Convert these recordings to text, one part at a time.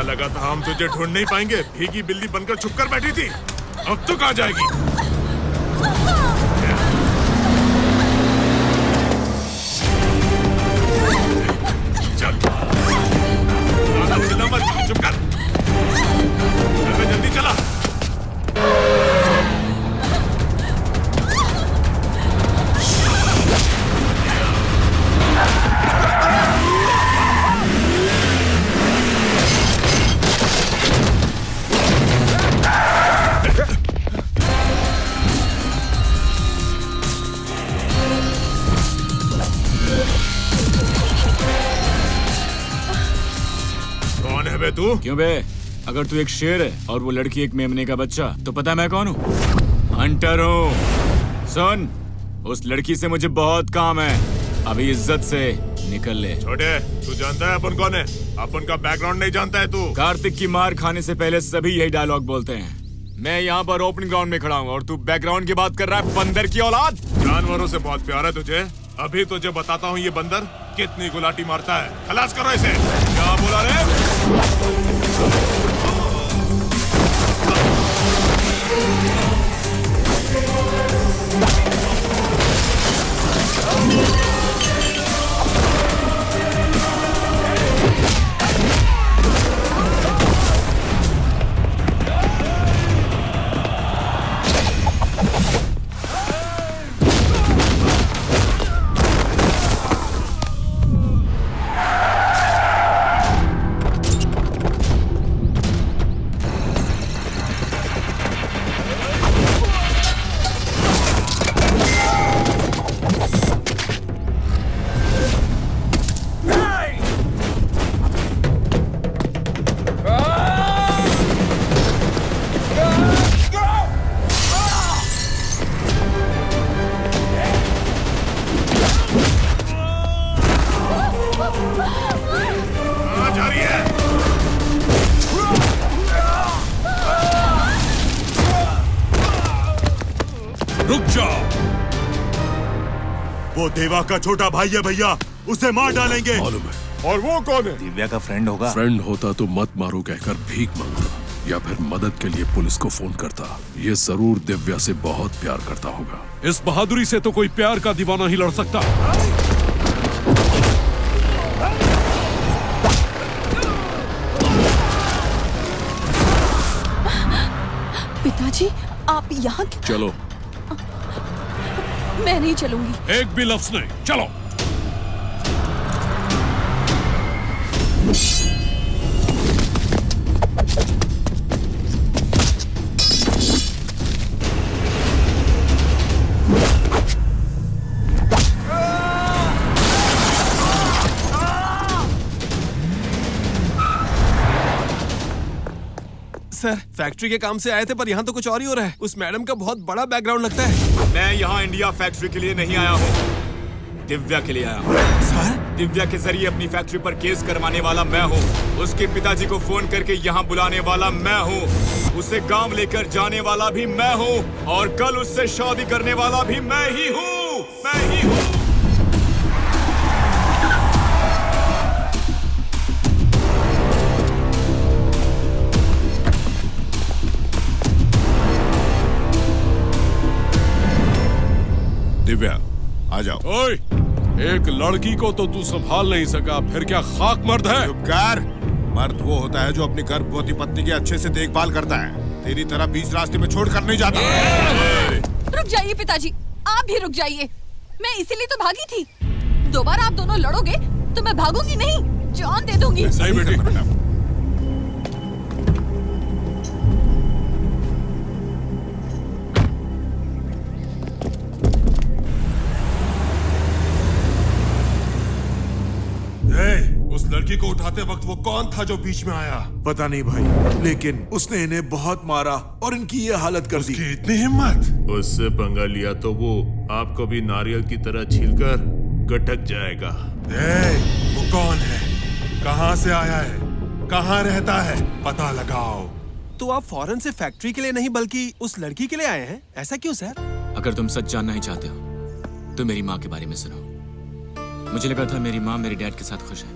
लगा था हम तुझे ढूंढ नहीं पाएंगे। भीगी बिल्ली बनकर छुप कर बैठी थी, अब तो कहाँ जाएगी? चल, ज्यादा चिल्ला मत, चुप कर। चल, जल्दी चला। तू क्यों बे? अगर तू एक शेर है और वो लड़की एक मेमने का बच्चा, तो पता है मैं कौन हूँ? हंटर हूँ। सुन, उस लड़की से मुझे बहुत काम है, अभी इज्जत से निकल ले। छोटे, तू जानता है अपन कौन है? अपन का बैकग्राउंड नहीं जानता है तू? कार्तिक की मार खाने से पहले सभी यही डायलॉग बोलते हैं। मैं यहाँ पर ओपनिंग ग्राउंड में खड़ा हूँ और तू बैकग्राउंड की बात कर रहा है, बंदर की औलाद। जानवरों से बहुत प्यार है तुझे। अभी तुझे बताता हूँ ये बंदर कितनी गुलाटी मारता है। खलास करो इसे। क्या बोला रे? वो देवा का छोटा भाई है भैया, उसे मार डालेंगे। मालूम है। और वो कौन है? दिव्या का फ्रेंड होगा। फ्रेंड होता तो मत मारो कहकर भीख मांगता या फिर मदद के लिए पुलिस को फोन करता। ये जरूर दिव्या से बहुत प्यार करता होगा। इस बहादुरी से तो कोई प्यार का दीवाना ही लड़ सकता। पिताजी, आप यहाँ? चलो। मैं नहीं चलूंगी। एक भी लफ्ज नहीं, चलो। सर, फैक्ट्री के काम से आए थे पर यहाँ तो कुछ और ही हो रहा है। उस मैडम का बहुत बड़ा बैकग्राउंड लगता है। मैं यहाँ इंडिया फैक्ट्री के लिए नहीं आया हूँ, दिव्या के लिए आया हूँ। सर? दिव्या के जरिए अपनी फैक्ट्री पर केस करवाने वाला मैं हूँ। उसके पिताजी को फोन करके यहाँ बुलाने वाला मैं हूँ। उसे गांव लेकर जाने वाला भी मैं हूँ और कल उससे शादी करने वाला भी मैं ही हूँ। मैं ही हूँ। दिव्या, आ जाओ। ओए, एक लड़की को तो तू संभाल नहीं सका, फिर क्या खाक मर्द है? चुप कर। मर्द वो होता है जो अपनी गर्भवती पत्नी की अच्छे से देखभाल करता है। तेरी तरह बीच रास्ते में छोड़ कर नहीं जाता। रुक जाइए पिताजी, आप भी रुक जाइए। मैं इसीलिए तो भागी थी। दोबारा आप दोनों लड़ोगे तो मैं भागूंगी नहीं, जान दे दूंगी। सही बेटी। उस लड़की को उठाते वक्त वो कौन था जो बीच में आया? पता नहीं भाई, लेकिन उसने इन्हें बहुत मारा और इनकी ये हालत कर दी। इतनी हिम्मत? उससे पंगा लिया तो वो आपको भी नारियल की तरह छीलकर गटक जाएगा। वो कौन है? कहाँ से आया है? कहाँ रहता है? पता लगाओ। तो आप फौरन से फैक्ट्री के लिए नहीं बल्कि उस लड़की के लिए आए हैं? ऐसा क्यों सर? अगर तुम सच जानना ही चाहते हो तो मेरी माँ के बारे में सुनो। मुझे लगा था मेरी माँ मेरे डैड के साथ खुश है,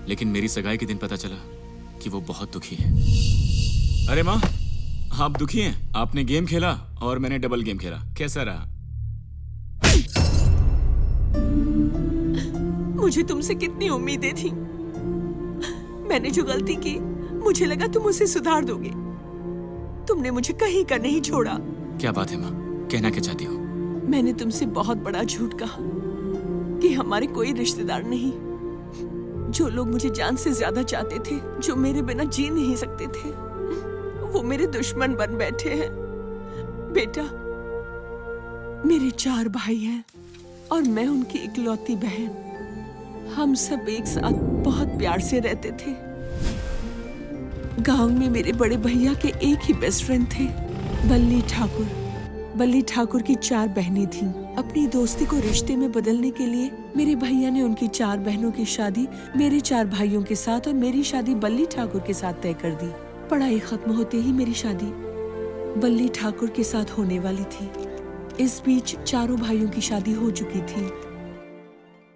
लेकिन मेरी सगाई के दिन पता चला कि वो बहुत दुखी है। अरे माँ, आप दुखी हैं? आपने गेम खेला और मैंने डबल गेम खेला, कैसा रहा? मुझे तुमसे कितनी उम्मीदें थी। मैंने जो गलती की, मुझे लगा तुम उसे सुधार दोगे। तुमने मुझे कहीं का नहीं छोड़ा। क्या बात है माँ, कहना क्या चाहती हो? मैंने तुमसे बहुत बड़ा झूठ कहा कि हमारे कोई रिश्तेदार नहीं। जो लोग मुझे जान से ज्यादा चाहते थे, जो मेरे बिना जी नहीं सकते थे, वो मेरे दुश्मन बन बैठे हैं। बेटा, मेरे 4 भाई हैं और मैं उनकी इकलौती बहन। हम सब एक साथ बहुत प्यार से रहते थे। गांव में मेरे बड़े भैया के एक ही बेस्ट फ्रेंड थे, बल्ली ठाकुर। बल्ली ठाकुर की 4 बहनें थीं। अपनी दोस्ती को रिश्ते में बदलने के लिए मेरे भैया ने उनकी 4 बहनों की शादी मेरे 4 भाइयों के साथ और मेरी शादी बल्ली ठाकुर के साथ तय कर दी। पढ़ाई खत्म होते ही मेरी शादी बल्ली ठाकुर के साथ होने वाली थी। इस बीच 4 भाइयों की शादी हो चुकी थी,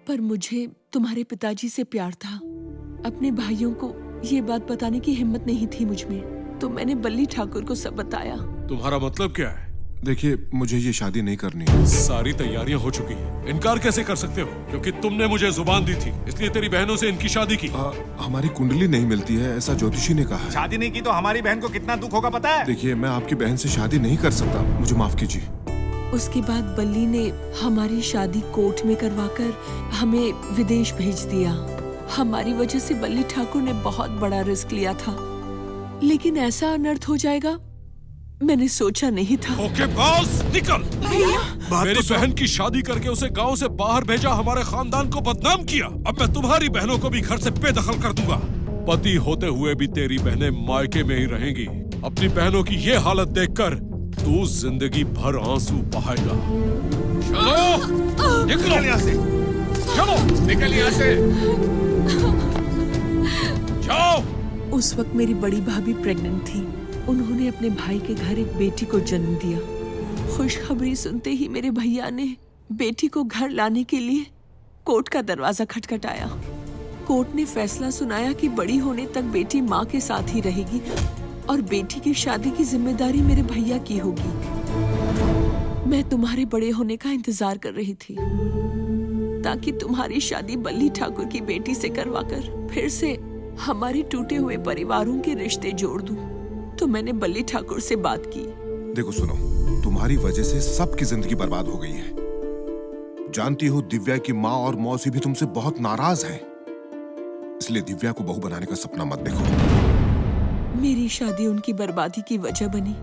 पर मुझे तुम्हारे पिताजी से प्यार था। अपने भाइयों को ये बात बताने की हिम्मत नहीं थी मुझ में, तो मैंने बल्ली ठाकुर को सब बताया। तुम्हारा मतलब क्या है? देखिए, मुझे ये शादी नहीं करनी है। सारी तैयारियां हो चुकी हैं। इनकार कैसे कर सकते हो? क्योंकि तुमने मुझे जुबान दी थी, इसलिए तेरी बहनों से इनकी शादी की। हमारी कुंडली नहीं मिलती है, ऐसा ज्योतिषी ने कहा है। शादी नहीं की तो हमारी बहन को कितना दुख होगा पता है? देखिए, मैं आपकी बहन से शादी नहीं कर सकता, मुझे माफ कीजिए। उसके बाद बल्ली ने हमारी शादी कोर्ट में करवाकर हमें विदेश भेज दिया। हमारी वजह से बल्ली ठाकुर ने बहुत बड़ा रिस्क लिया था, लेकिन ऐसा अनर्थ हो जाएगा मैंने सोचा नहीं था। ओके बॉस, निकल। मेरी बहन की शादी करके उसे गांव से बाहर भेजा, हमारे खानदान को बदनाम किया। अब मैं तुम्हारी बहनों को भी घर से बेदखल कर दूंगा। पति होते हुए भी तेरी बहनें मायके में ही रहेंगी। अपनी बहनों की ये हालत देखकर तू जिंदगी भर आंसू बहाएगा। चलो निकलो यहाँ से, चलो निकल यहाँ से, जाओ। उस वक्त मेरी बड़ी भाभी प्रेग्नेंट थी। उन्होंने अपने भाई के घर एक बेटी को जन्म दिया। खुशखबरी सुनते ही मेरे भैया ने बेटी को घर लाने के लिए कोर्ट का दरवाजा खटखटाया। कोर्ट ने फैसला सुनाया कि बड़ी होने तक बेटी माँ के साथ ही रहेगी और बेटी की शादी की जिम्मेदारी मेरे भैया की होगी। मैं तुम्हारे बड़े होने का इंतजार कर रही थी ताकि तुम्हारी शादी बल्ली ठाकुर की बेटी से करवाकर फिर से हमारे टूटे हुए परिवारों के रिश्ते जोड़ दूं। तो मैंने बल्ली ठाकुर से बात की। देखो सुनो, तुम्हारी वजह से सबकी जिंदगी बर्बाद हो गई है। जानती हो, दिव्या की माँ और मौसी भी तुमसे बहुत नाराज हैं। इसलिए दिव्या को बहू बनाने का सपना मत देखो। मेरी शादी उनकी बर्बादी की वजह बनी।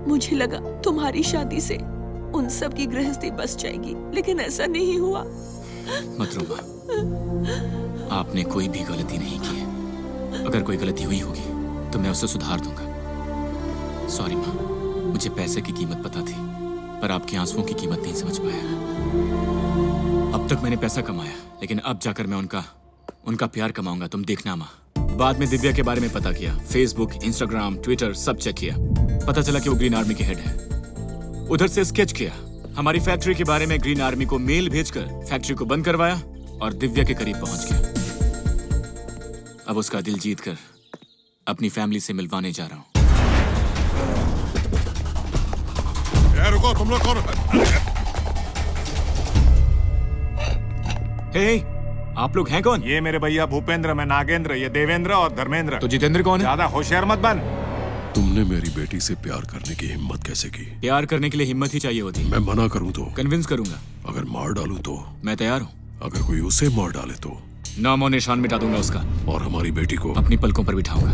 मुझे लगा तुम्हारी शादी से उन सब की गृहस्थी बस जाएगी, लेकिन ऐसा नहीं हुआ। मत रो माँ, आपने कोई भी गलती नहीं की है। अगर कोई गलती हुई होगी तो मैं उसे सुधार दूंगा। सॉरी माँ, मुझे पैसे की कीमत पता थी, पर आपके आंसुओं की कीमत नहीं समझ पाया। अब तक मैंने पैसा कमाया, लेकिन अब जाकर मैं उनका प्यार कमाऊंगा। तुम देखना माँ। बाद में दिव्या के बारे में पता किया, फेसबुक, इंस्टाग्राम, ट्विटर सब चेक किया। पता चला कि वो ग्रीन आर्मी के हेड है। उधर से स्केच किया, हमारी फैक्ट्री के बारे में ग्रीन आर्मी को मेल भेजकर फैक्ट्री को बंद करवाया और दिव्या के करीब पहुंच गया। अब उसका दिल जीतकर अपनी फैमिली से मिलवाने जा रहा हूं। रुको, तुम लोग कौन? हे, आप लोग हैं कौन? ये मेरे भैया भूपेंद्र, मैं नागेंद्र, ये देवेंद्र और धर्मेंद्र। तो जितेंद्र कौन है? ज्यादा होशियार मत बन। तुमने मेरी बेटी से प्यार करने की हिम्मत कैसे की? प्यार करने के लिए हिम्मत ही चाहिए होती। मैं मना करूं तो? कन्विंस करूंगा। अगर मार डालूं तो? मैं तैयार हूँ। अगर कोई उसे मार डाले तो? नाम और निशान मिटा दूंगा उसका। और हमारी बेटी को? अपनी पलकों पर बिठाऊंगा।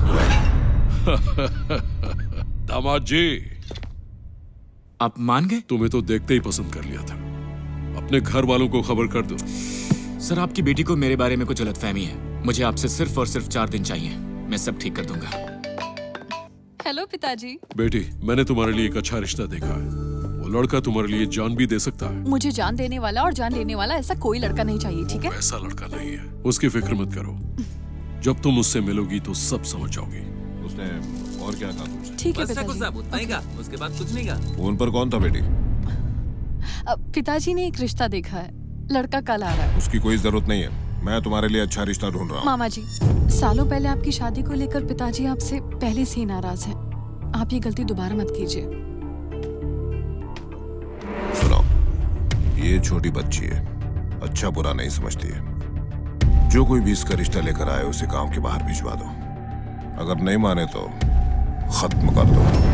दामाद जी, आप मान गए? तुम्हें तो देखते ही पसंद कर लिया था। अपने घर वालों को खबर कर दो। सर, आपकी बेटी को मेरे बारे में कुछ गलतफहमी है। मुझे आपसे सिर्फ और सिर्फ 4 दिन चाहिए, मैं सब ठीक कर दूंगा। हेलो पिताजी। बेटी, मैंने तुम्हारे लिए एक अच्छा रिश्ता देखा है। वो लड़का तुम्हारे लिए जान भी दे सकता है। मुझे जान देने वाला और जान लेने वाला ऐसा कोई लड़का नहीं चाहिए, ठीक है? ऐसा लड़का नहीं है, उसकी फिक्र मत करो। जब तुम उससे मिलोगी तो सब समझ जाओगी। उसने और क्या कहा तुमसे? ठीक है बस पिताजी। कुछ उतना ही कहा, उसके बाद कुछ नहीं कहा। फोन पर कौन था बेटी? पिताजी ने एक रिश्ता देखा है, लड़का कल आ रहा है। उसकी कोई जरूरत नहीं है। मैं तुम्हारे लिए अच्छा रिश्ता ढूंढ रहा हूँ। मामा जी, सालों पहले आपकी शादी को लेकर पिताजी आपसे पहले से ही नाराज हैं। आप ये गलती दोबारा मत कीजिए। सुनो, ये छोटी बच्ची है, अच्छा बुरा नहीं समझती है। जो कोई भी इसका रिश्ता लेकर आए उसे गांव के बाहर भिजवा दो। अगर नहीं माने तो खत्म कर दो।